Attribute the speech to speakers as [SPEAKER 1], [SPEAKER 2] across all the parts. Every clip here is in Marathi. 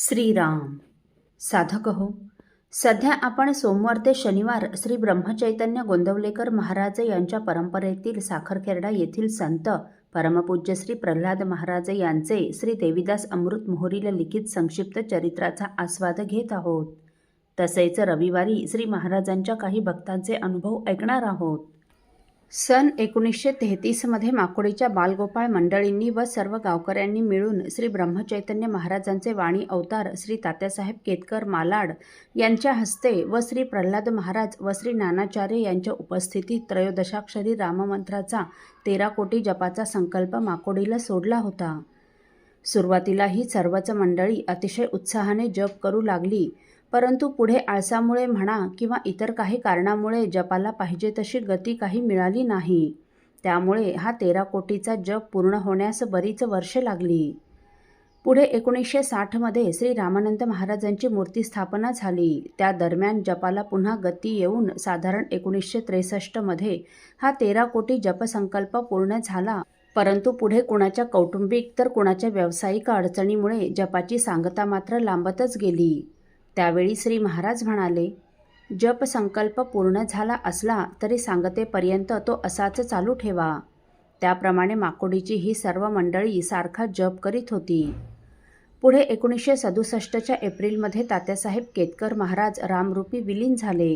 [SPEAKER 1] श्रीराम. साधक हो, सध्या आपण सोमवार ते शनिवार श्री ब्रह्मचैतन्य गोंदवलेकर महाराज यांच्या परंपरेतील साखरखेर्डा येथील संत परमपूज्य श्री प्रल्हाद महाराज यांचे श्री देवीदास अमृत मोहोरीला लिखित संक्षिप्त चरित्राचा आस्वाद घेत आहोत. तसेच रविवारी श्री महाराजांच्या काही भक्तांचे अनुभव ऐकणार आहोत. सन 1933 मध्ये माकोडीच्या बालगोपाळ मंडळींनी व सर्व गावकऱ्यांनी मिळून श्री ब्रह्मचैतन्य महाराजांचे वाणी अवतार श्री तात्यासाहेब केतकर मालाड यांच्या हस्ते व श्री प्रल्हाद महाराज व श्री नानाचार्य यांच्या उपस्थितीत त्रयोदशाक्षरी राममंत्राचा 13 कोटी जपाचा संकल्प माकोडीला सोडला होता. सुरुवातीला ही सर्वच मंडळी अतिशय उत्साहाने जप करू लागली, परंतु पुढे आळसामुळे म्हणा किंवा इतर काही कारणामुळे जपाला पाहिजे तशी गती काही मिळाली नाही. त्यामुळे हा 13 कोटीचा जप पूर्ण होण्यास बरीच वर्षे लागली. पुढे 1960 मध्ये श्री रामानंद महाराजांची मूर्ती स्थापना झाली. त्या दरम्यान जपाला पुन्हा गती येऊन साधारण 1963 मध्ये हा 13 कोटी जपसंकल्प पूर्ण झाला. परंतु पुढे कुणाच्या कौटुंबिक तर कुणाच्या व्यावसायिक अडचणीमुळे जपाची सांगता मात्र लांबतच गेली. त्यावेळी श्री महाराज म्हणाले, जप संकल्प पूर्ण झाला असला तरी सांगतेपर्यंत तो असाच चालू ठेवा. त्याप्रमाणे माकोडीची ही सर्व मंडळी सारखा जप करीत होती. पुढे 1967च्या एप्रिलमध्ये तात्यासाहेब केतकर महाराज रामरूपी विलीन झाले.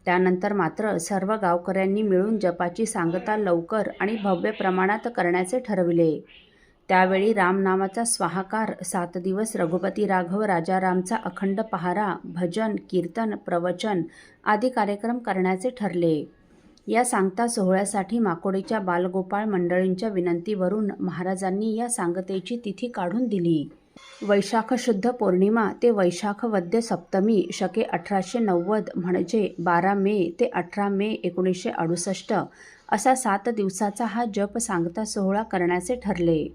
[SPEAKER 1] त्यानंतर मात्र सर्व गावकऱ्यांनी मिळून जपाची सांगता लवकर आणि भव्य प्रमाणात करण्याचे ठरविले. त्यावेळी रामनामाचा स्वाहाकार 7 दिवस रघुपती राघव राजारामचा अखंड पहारा, भजन, कीर्तन, प्रवचन आदी कार्यक्रम करण्याचे ठरले. या सांगता सोहळ्यासाठी माकोडीच्या बालगोपाळ मंडळींच्या विनंतीवरून महाराजांनी या सांगतेची तिथी काढून दिली. वैशाख शुद्ध पौर्णिमा ते वैशाख वद्य सप्तमी शके 1890 म्हणजे 12 मे ते 18 मे 1968 असा 7 दिवसाचा हा जप सांगता सोहळा करण्याचे ठरले.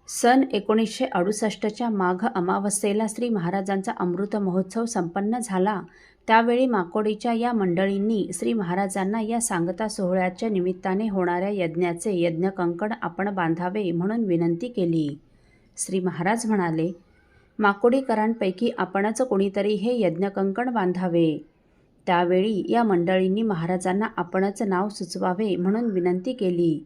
[SPEAKER 1] सन 1968च्या माघ अमावस्येला श्री महाराजांचा अमृत महोत्सव संपन्न झाला. त्यावेळी माकोडीच्या या मंडळींनी श्री महाराजांना या सांगता सोहळ्याच्या निमित्ताने होणाऱ्या यज्ञाचे यज्ञकंकण आपण बांधावे म्हणून विनंती केली. श्री महाराज म्हणाले, माकोडीकरांपैकी आपणच कोणीतरी हे यज्ञकंकण बांधावे. त्यावेळी या मंडळींनी महाराजांना आपणच नाव सुचवावे म्हणून विनंती केली.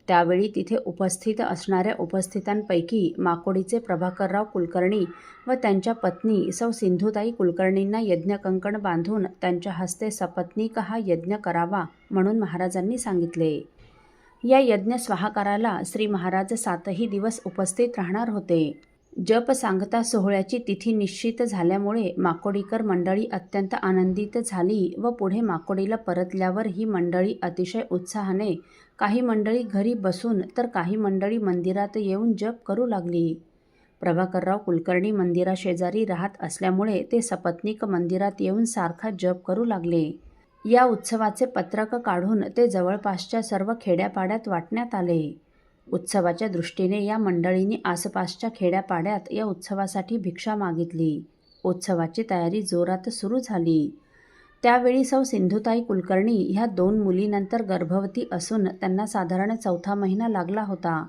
[SPEAKER 1] त्यावेळी तिथे उपस्थित असणाऱ्या उपस्थितांपैकी माकोडीचे प्रभाकरराव कुलकर्णी व त्यांच्या पत्नी सौ सिंधुताई कुलकर्णींना यज्ञकंकण बांधून त्यांच्या हस्ते सपत्नीक हा यज्ञ करावा म्हणून महाराजांनी सांगितले. या यज्ञ स्वाहाकाराला श्री महाराज 7ही दिवस उपस्थित राहणार होते. जप सांगता सोहळ्याची तिथी निश्चित झाल्यामुळे माकोडीकर मंडळी अत्यंत आनंदित झाली व पुढे माकोडीला परतल्यावर ही मंडळी अतिशय उत्साहाने, काही मंडळी घरी बसून तर काही मंडळी मंदिरात येऊन जप करू लागली. प्रभाकरराव कुलकर्णी मंदिराशेजारी राहत असल्यामुळे ते सपत्नीक मंदिरात येऊन सारखा जप करू लागले. या उत्सवाचे पत्रक काढून ते जवळपासच्या सर्व खेड्यापाड्यात वाटण्यात आले. उत्सवाच्या दृष्टीने या मंडळींनी आसपासच्या खेड्यापाड्यात या उत्सवासाठी भिक्षा मागितली. उत्सवाची तयारी जोरात सुरू झाली. त्यावेळी सौ सिंधुताई कुलकर्णी ह्या 2 मुलीनंतर गर्भवती असून त्यांना साधारण 4था महिना लागला होता.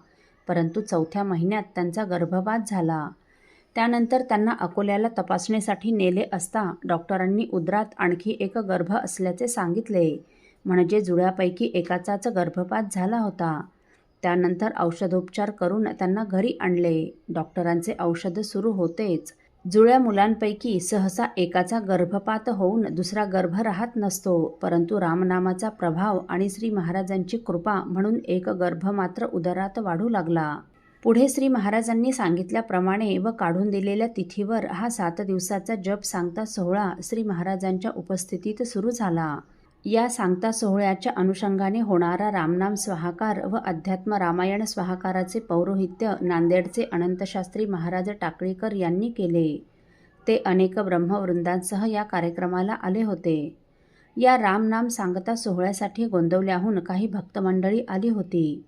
[SPEAKER 1] परंतु 4थ्या महिन्यात त्यांचा गर्भपात झाला. त्यानंतर त्यांना अकोल्याला तपासणीसाठी नेले असता डॉक्टरांनी उदरात आणखी एक गर्भ असल्याचे सांगितले. म्हणजे जुळ्यापैकी एकाचाच गर्भपात झाला होता. त्यानंतर औषधोपचार करून त्यांना घरी आणले. डॉक्टरांचे औषध सुरू होतेच. जुळ्या मुलांपैकी सहसा एकाचा गर्भपात होऊन दुसरा गर्भ राहत नसतो, परंतु रामनामाचा प्रभाव आणि श्री महाराजांची कृपा म्हणून एक गर्भ मात्र उदरात वाढू लागला. पुढे श्री महाराजांनी सांगितल्याप्रमाणे व काढून दिलेल्या तिथीवर हा 7 दिवसाचा जप सांगता सोहळा श्री महाराजांच्या उपस्थितीत सुरू झाला. या सांगता सोहळ्याच्या अनुषंगाने होणारा रामनाम स्वाहाकार व अध्यात्म रामायण स्वाहाकाराचे पौरोहित्य नांदेडचे अनंतशास्त्री महाराज टाकळीकर यांनी केले. ते अनेक ब्रह्मवृंदांसह या कार्यक्रमाला आले होते. या रामनाम सांगता सोहळ्यासाठी गोंदवल्याहून काही भक्तमंडळी आली होती.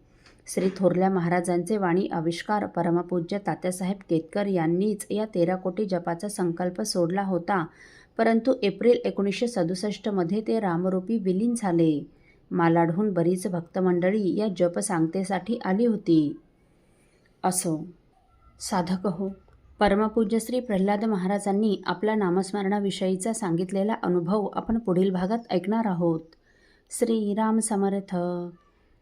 [SPEAKER 1] श्री थोरल्या महाराजांचे वाणी आविष्कार परमपूज्य तात्यासाहेब केतकर यांनीच या 13 कोटी जपाचा संकल्प सोडला होता. परंतु एप्रिल 1967 मध्ये ते रामरूपी विलीन झाले. मालाडहून बरीच भक्तमंडळी या जप सांगतेसाठी आली होती. असो साधक हो, परमपूज्य श्री प्रल्हाद महाराजांनी आपल्या नामस्मरणाविषयीचा सांगितलेला अनुभव आपण पुढील भागात ऐकणार आहोत. श्रीराम समर्थ.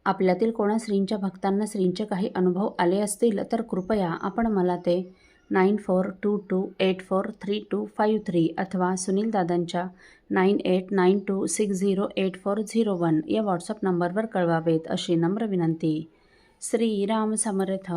[SPEAKER 1] आपल्यातील कोणा श्रींच्या भक्तांना श्रींचे काही अनुभव आले असतील तर कृपया आपण मला ते 9422843253 अथवा सुनील दादांच्या 9892608401 या व्हॉट्सअप नंबरवर कळवावेत अशी नम्र विनंती. श्रीराम समर्थ.